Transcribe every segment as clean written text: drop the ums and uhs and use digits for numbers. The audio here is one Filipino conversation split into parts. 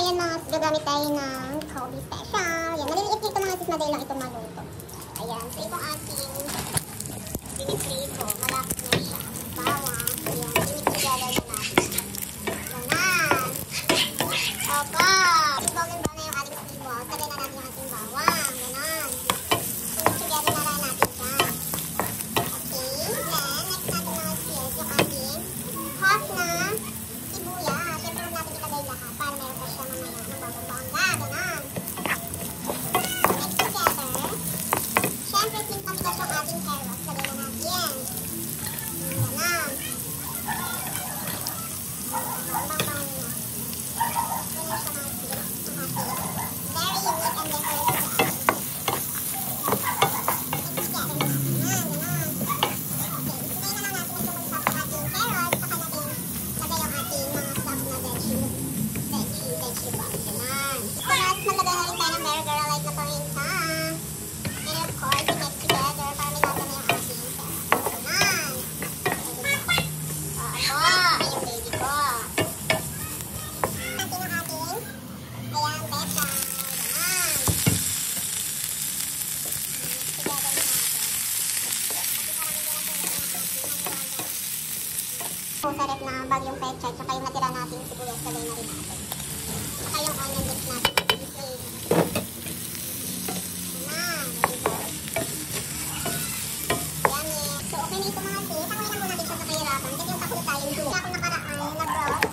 ayan mga sis, gagamit tayo ng Kobe Special. Yan, maliliit ito mga sis, madali lang ito maluto. Ayan, so itong ating piniprito, malapit na siya. Bawang, ayan, pinipigala na natin. Ganan. Opo. Golden brown na yung ating sibol. Tagay na natin yung ating bawang. Ganan. Pinipigala na lang natin siya. Okay, then, next natin mga sis, yung ating half na sibuyas. Siyempre, huwag natin ilagay lahat para meron pa siya mamaya ng bawang-bawang. Ganan. Mix together. Siyempre, since matigas yung ating carrots, lagay na natin. Ganan. Bawang-bawang na. Sa rep na bagyong pechay, tsaka yung natira natin sibuyas, lagay na rin natin. Tsaka yung onion mix natin. Ayan, so okay na ito mga sis. Tangoy lang po natin siya sa kahirapan. Kasi yung takot tayo, hindi ako nakaraan na broth.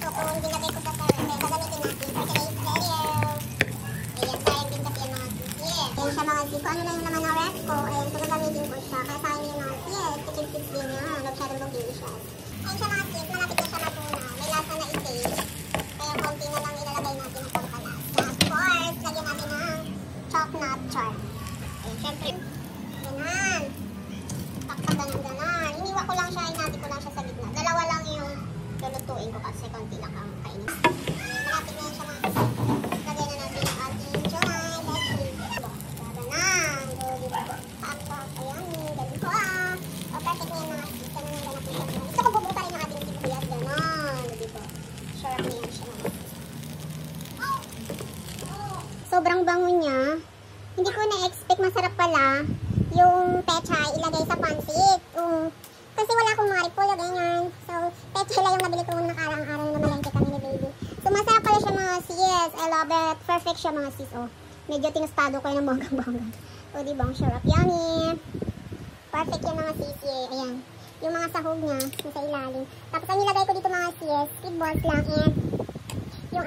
So kung dinagay ko sa rep, gagamitin natin percolate cereal. Ayan, sayang din kasi yung mga sis. Yes. Ayan siya mga sis. Kung ano na yung naman ng rep ko, ayan, so gagamitin ko siya. Kaya sayang yung mga sis. Tikim-tips din yan. Masyadong delicious. Ayun siya mga sis, malapit na siya matunaw. May lasa na i-taste. Kaya konti na lang ilalagay natin ang pampalasa. Of course, lagyan natin ng chocolate char. Ayun, syempre, ganan. Taktagan ng ganan. Iniwa ko lang siya, inati ko lang siya sa gitna. Dalawa lang yung lulutuin ko kasi konti lang ang kainin. Malapit na siya mga sis. Lagyan na natin yung ating chumay, veggie. Ganan. Ayan, ganun ko ah. O, perfect na yung mga sis. Ganun yung ganapin siya. Gusto ko bubuta rin yung ating sibuyas. Ganon. Dito. Sarap na yan siya. Sobrang bango niya. Hindi ko na-expect masarap pala yung pechay ilagay sa pancit. Kasi wala akong mga repolyo, ganyan. So, pechay lang yung nabili ko nung nakaraang araw na namalengke kami ni baby. So, masarap pala siya mga sis. I love it. Perfect siya mga sis. Oh, medyo tinustado ko yung bonggang-bonggang. O, diba? Ang sarap. Yummy. Perfect yung mga sis. Ayan. Yung mga sahog niya, nasa ilalim. Tapos, ang nilagay ko dito mga sis, squid balls lang and yung